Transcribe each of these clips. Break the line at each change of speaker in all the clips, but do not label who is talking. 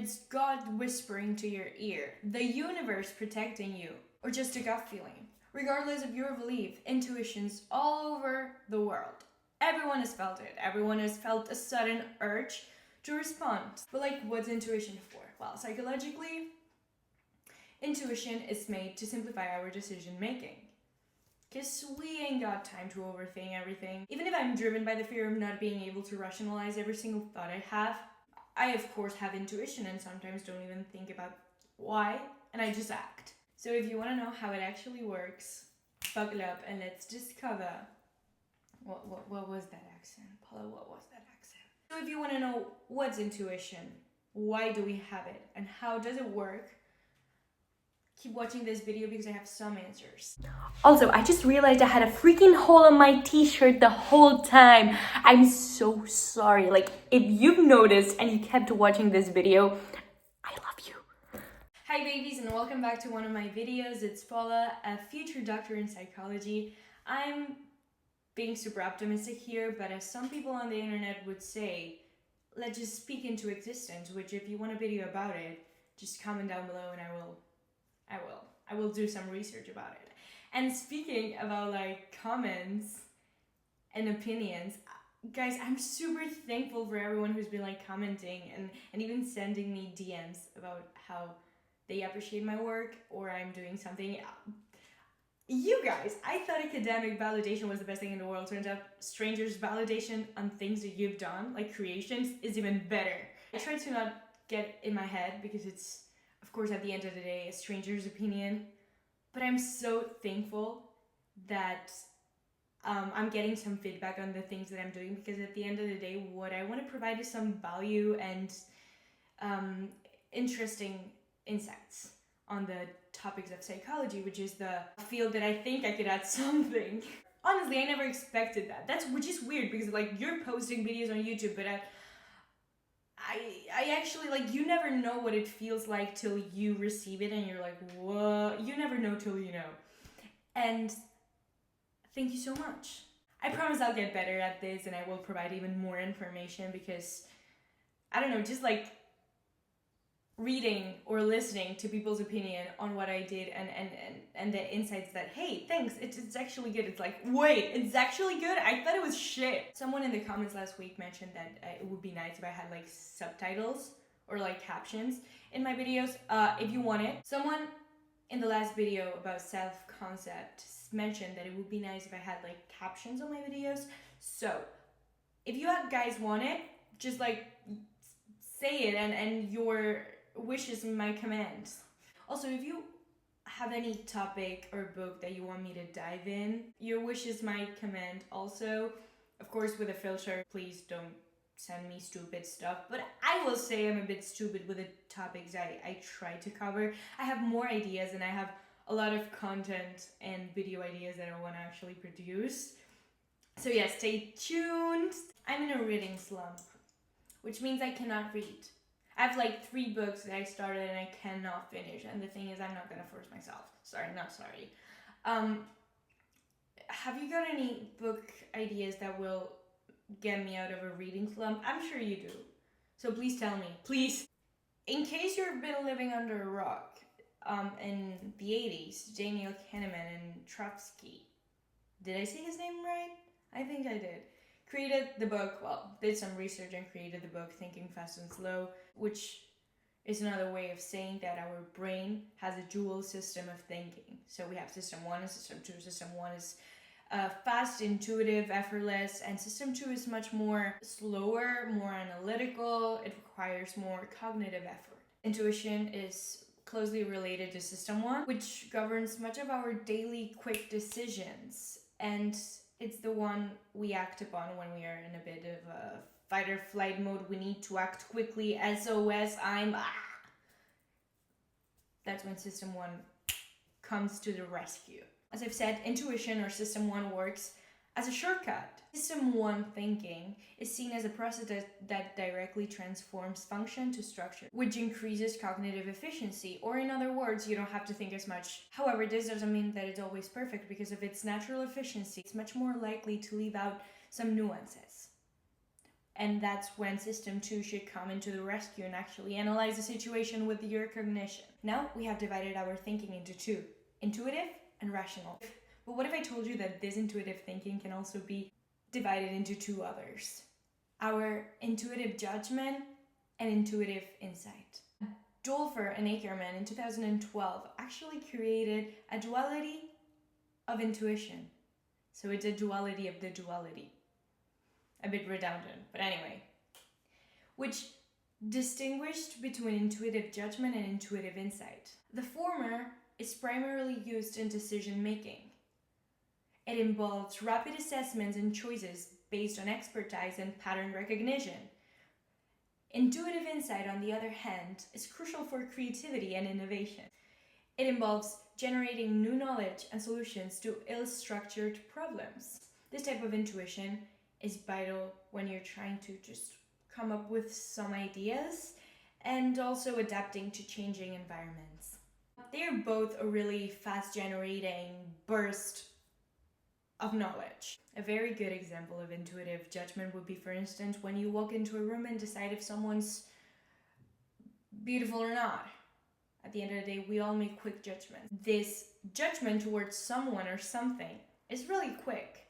it's God whispering to your ear, the universe protecting you, or just a gut feeling. Regardless of your belief, intuitions all over the world. Everyone has felt it. Everyone has felt a sudden urge to respond. But like, what's intuition for? Well, psychologically, intuition is made to simplify our decision making. Because we ain't got time to overthink everything. Even if I'm driven by the fear of not being able to rationalize every single thought I of course have intuition and sometimes don't even think about why, and I just act. So if you want to know how it actually works, buckle up and let's discover what was that accent? Paula, what was that accent? So if you want to know what's intuition, why do we have it, and how does it work, keep watching this video because I have some answers. Also, I just realized I had a freaking hole on my t-shirt the whole time. I'm so sorry. Like, if you've noticed and you kept watching this video, I love you. Hi babies, and welcome back to one of my videos. It's Paula, a future doctor in psychology. I'm being super optimistic here, but as some people on the internet would say, let's just speak into existence, which if you want a video about it, just comment down below and I will do some research about it. And speaking about like comments and opinions, guys, I'm super thankful for everyone who's been like commenting and even sending me DMs about how they appreciate my work or I'm doing something. You guys, I thought academic validation was the best thing in the world. Turns out strangers' validation on things that you've done, like creations, is even better. I try to not get in my head because it's, of course, at the end of the day, a stranger's opinion. But I'm so thankful that I'm getting some feedback on the things that I'm doing, because at the end of the day, what I want to provide is some value and interesting insights on the topics of psychology, which is the field that I think I could add something. Honestly, I never expected that. Which is weird because like you're posting videos on YouTube, but I actually, like, you never know what it feels like till you receive it and you're like, whoa, you never know till you know. And thank you so much. I promise I'll get better at this and I will provide even more information because, I don't know, just like reading or listening to people's opinion on what I did and the insights that, hey, thanks, it's actually good. It's like, wait, it's actually good? I thought it was shit. Someone in the comments last week mentioned that it would be nice if I had like subtitles or like captions in my videos. If you want it. Someone in the last video about self-concept mentioned that it would be nice if I had like captions on my videos. So if you guys want it, just like say it and your wish is my command. Also, if you have any topic or book that you want me to dive in, your wish is my command also. Of course, with a filter, please don't send me stupid stuff, but I will say I'm a bit stupid with the topics I try to cover. I have more ideas and I have a lot of content and video ideas that I want to actually produce. So yeah, stay tuned. I'm in a reading slump, which means I cannot read. I have like 3 books that I started and I cannot finish. And the thing is, I'm not gonna force myself. Sorry. Have you got any book ideas that will get me out of a reading slump? I'm sure you do. So please tell me, please. In case you've been living under a rock, in the 80s, Daniel Kahneman and Trotsky, did I say his name right? I think I did. Created the book, did some research and created the book Thinking Fast and Slow, which is another way of saying that our brain has a dual system of thinking. So we have system 1 and system 2. System 1 is fast, intuitive, effortless, and system 2 is much more slower, more analytical. It requires more cognitive effort. Intuition is closely related to system 1, which governs much of our daily quick decisions, and it's the one we act upon when we are in a bit of a fight or flight mode. We need to act quickly. SOS, That's when System 1 comes to the rescue. As I've said, intuition or System 1 works as a shortcut. System 1 thinking is seen as a process that directly transforms function to structure, which increases cognitive efficiency, or in other words, you don't have to think as much. However, this doesn't mean that it's always perfect, because of its natural efficiency, it's much more likely to leave out some nuances. And that's when system 2 should come into the rescue and actually analyze the situation with your cognition. Now we have divided our thinking into two, intuitive and rational. But what if I told you that this intuitive thinking can also be divided into two others? Our intuitive judgment and intuitive insight. Dolfer and Ackerman in 2012 actually created a duality of intuition. So it's a duality of the duality. A bit redundant, but anyway. Which distinguished between intuitive judgment and intuitive insight. The former is primarily used in decision making. It involves rapid assessments and choices based on expertise and pattern recognition. Intuitive insight, on the other hand, is crucial for creativity and innovation. It involves generating new knowledge and solutions to ill-structured problems. This type of intuition is vital when you're trying to just come up with some ideas and also adapting to changing environments. They're both a really fast-generating burst of knowledge. A very good example of intuitive judgment would be, for instance, when you walk into a room and decide if someone's beautiful or not. At the end of the day, we all make quick judgments. This judgment towards someone or something is really quick.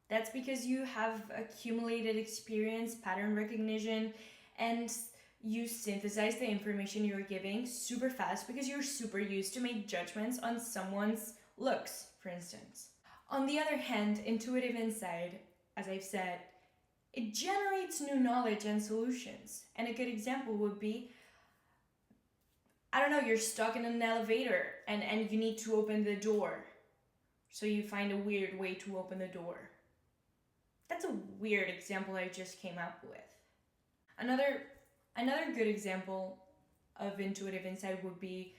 That's because you have accumulated experience, pattern recognition, and you synthesize the information you're giving super fast because you're super used to make judgments on someone's looks, for instance. On the other hand, intuitive insight, as I've said, it generates new knowledge and solutions. And a good example would be, I don't know, you're stuck in an elevator and you need to open the door. So you find a weird way to open the door. That's a weird example I just came up with. Another good example of intuitive insight would be,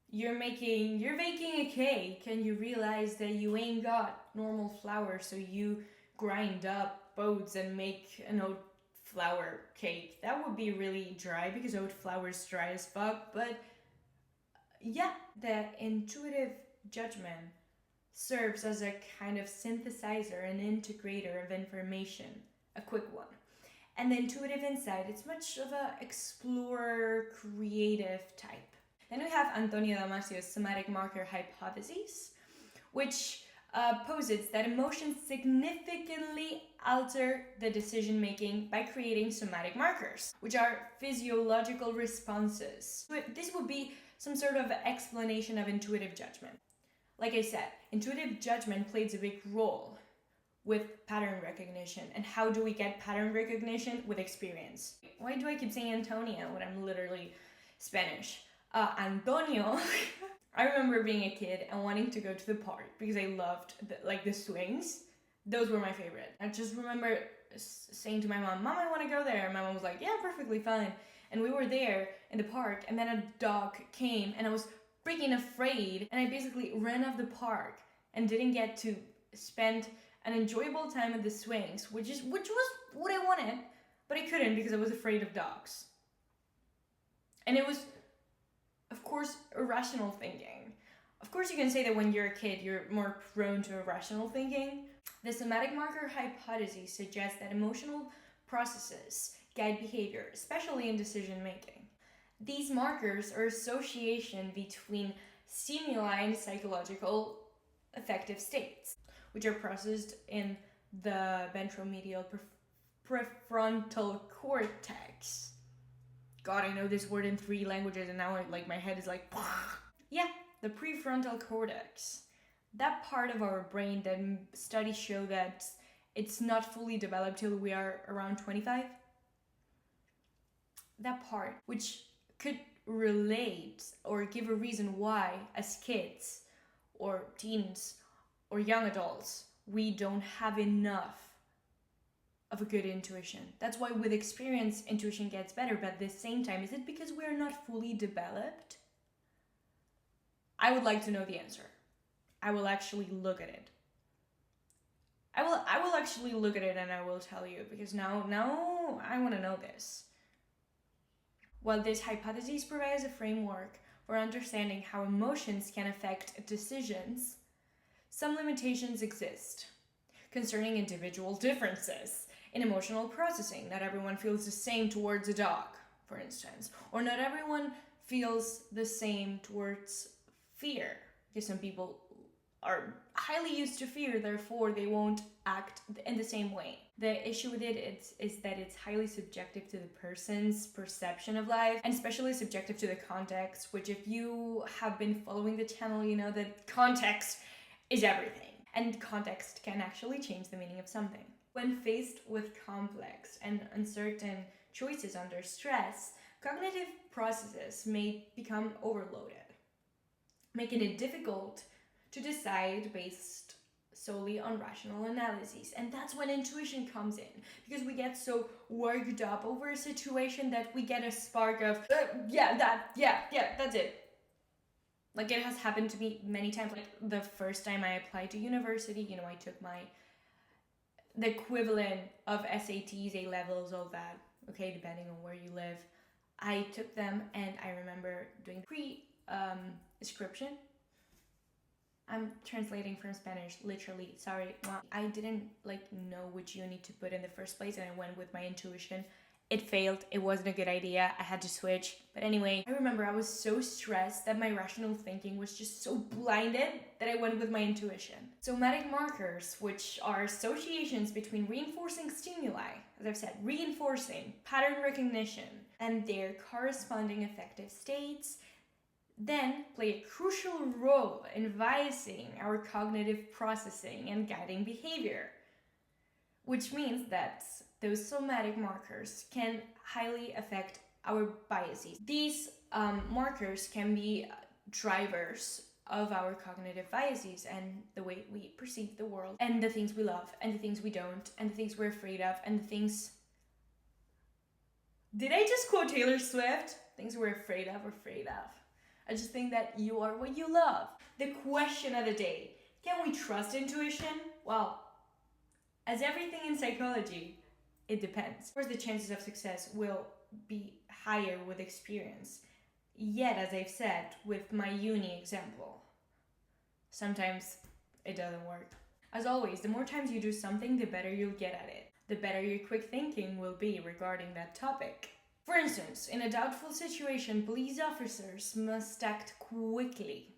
you're baking a cake and you realize that you ain't got normal flour, so you grind up oats and make an oat flour cake. That would be really dry because oat flour is dry as fuck, but yeah, the intuitive judgment serves as a kind of synthesizer and integrator of information, a quick one. And the intuitive insight, it's much of an explorer, creative type. Then we have Antonio Damasio's somatic marker hypothesis, which posits that emotions significantly alter the decision making by creating somatic markers, which are physiological responses. This would be some sort of explanation of intuitive judgment. Like I said, intuitive judgment plays a big role with pattern recognition. And how do we get pattern recognition? With experience. Why do I keep saying Antonio when I'm literally Spanish? Antonio. I remember being a kid and wanting to go to the park because I loved the swings. Those were my favorite. I just remember saying to my mom, "Mom, I want to go there." And my mom was like, "Yeah, perfectly fine." And we were there in the park, and then a dog came and I was freaking afraid, and I basically ran off the park and didn't get to spend an enjoyable time at the swings, which was what I wanted, but I couldn't because I was afraid of dogs. And it was, of course, irrational thinking. Of course, you can say that when you're a kid, you're more prone to irrational thinking. The somatic marker hypothesis suggests that emotional processes guide behavior, especially in decision making. These markers are association between stimuli and psychological affective states, which are processed in the ventromedial prefrontal cortex. God, I know this word in 3 languages and now my head is like, yeah, the prefrontal cortex. That part of our brain that studies show that it's not fully developed till we are around 25. That part, which could relate or give a reason why, as kids or teens or young adults, we don't have enough of a good intuition. That's why with experience, intuition gets better, but at the same time, is it because we're not fully developed? I would like to know the answer. I will actually look at it. I will actually look at it and I will tell you, because now I want to know this. While this hypothesis provides a framework for understanding how emotions can affect decisions, some limitations exist concerning individual differences in emotional processing. Not everyone feels the same towards a dog, for instance. Or not everyone feels the same towards fear. Because some people are highly used to fear, therefore they won't act in the same way. The issue with it is that it's highly subjective to the person's perception of life, and especially subjective to the context, which if you have been following the channel, you know that context is everything. And context can actually change the meaning of something. When faced with complex and uncertain choices under stress, cognitive processes may become overloaded, making it difficult to decide based solely on rational analyses. And that's when intuition comes in, because we get so worked up over a situation that we get a spark of, that's it. Like, it has happened to me many times. Like, the first time I applied to university, you know, I took the equivalent of SATs, A-levels, all that, okay, depending on where you live. I took them, and I remember doing pre-description. I'm translating from Spanish, literally, sorry. I didn't know which uni to put in the first place, and I went with my intuition. It failed, it wasn't a good idea, I had to switch. But anyway, I remember I was so stressed that my rational thinking was just so blinded that I went with my intuition. Somatic markers, which are associations between reinforcing stimuli, as I've said, reinforcing, pattern recognition, and their corresponding affective states, then play a crucial role in biasing our cognitive processing and guiding behavior, which means that those somatic markers can highly affect our biases. These markers can be drivers of our cognitive biases and the way we perceive the world, and the things we love, and the things we don't, and the things we're afraid of, and the things... Did I just quote Taylor Swift? Things we're afraid of. I just think that you are what you love. The question of the day, can we trust intuition? Well, as everything in psychology, it depends. Of course, the chances of success will be higher with experience. Yet, as I've said, with my uni example, sometimes it doesn't work. As always, the more times you do something, the better you'll get at it. The better your quick thinking will be regarding that topic. For instance, in a doubtful situation, police officers must act quickly,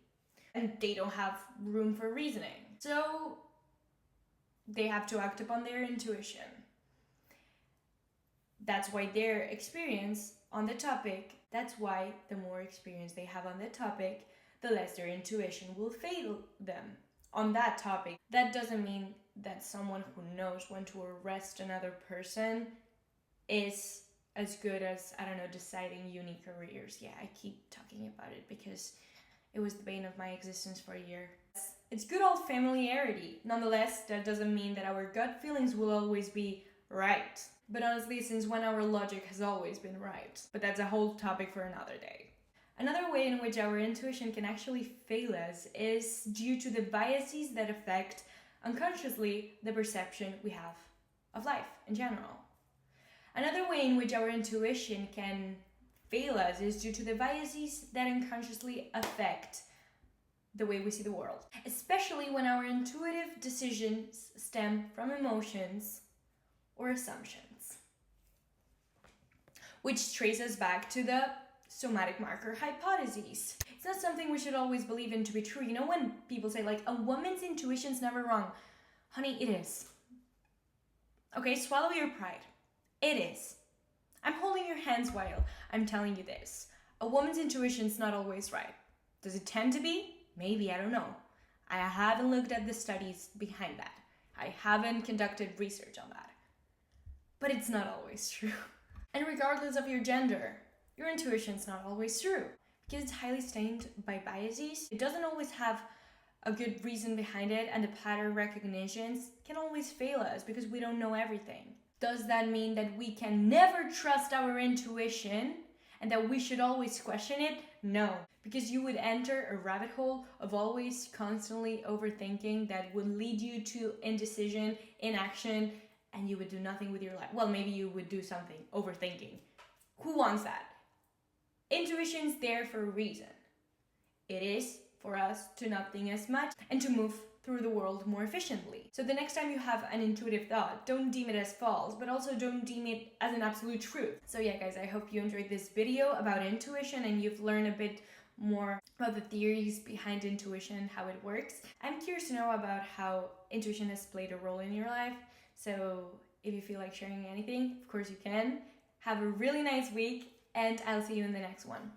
and they don't have room for reasoning. So they have to act upon their intuition. That's why their experience on the topic, that's why the more experience they have on the topic, the less their intuition will fail them on that topic. That doesn't mean that someone who knows when to arrest another person is as good as, deciding uni careers. Yeah, I keep talking about it because it was the bane of my existence for a year. It's good old familiarity. Nonetheless, that doesn't mean that our gut feelings will always be right. But honestly, since when our logic has always been right. But that's a whole topic for another day. Another way in which our intuition can actually fail us is due to the biases that affect unconsciously the perception we have of life in general. Another way in which our intuition can fail us is due to the biases that unconsciously affect the way we see the world, especially when our intuitive decisions stem from emotions or assumptions, which trace us back to the somatic marker hypotheses. It's not something we should always believe in to be true. You know when people say a woman's intuition's never wrong? Honey, it is. Okay, swallow your pride. It is. I'm holding your hands while I'm telling you this. A woman's intuition's not always right. Does it tend to be? Maybe, I don't know. I haven't looked at the studies behind that. I haven't conducted research on that. But it's not always true. And regardless of your gender, your intuition's not always true. Because it's highly stained by biases, it doesn't always have a good reason behind it, and the pattern recognitions can always fail us because we don't know everything. Does that mean that we can never trust our intuition and that we should always question it? No, because you would enter a rabbit hole of always constantly overthinking that would lead you to indecision, inaction, and you would do nothing with your life. Well, maybe you would do something, overthinking. Who wants that? Intuition's there for a reason. It is for us to not think as much and to move through the world more efficiently. So the next time you have an intuitive thought, don't deem it as false, but also don't deem it as an absolute truth. So yeah, guys, I hope you enjoyed this video about intuition and you've learned a bit more about the theories behind intuition, how it works. I'm curious to know about how intuition has played a role in your life. So if you feel like sharing anything, of course you can. Have a really nice week, and I'll see you in the next one.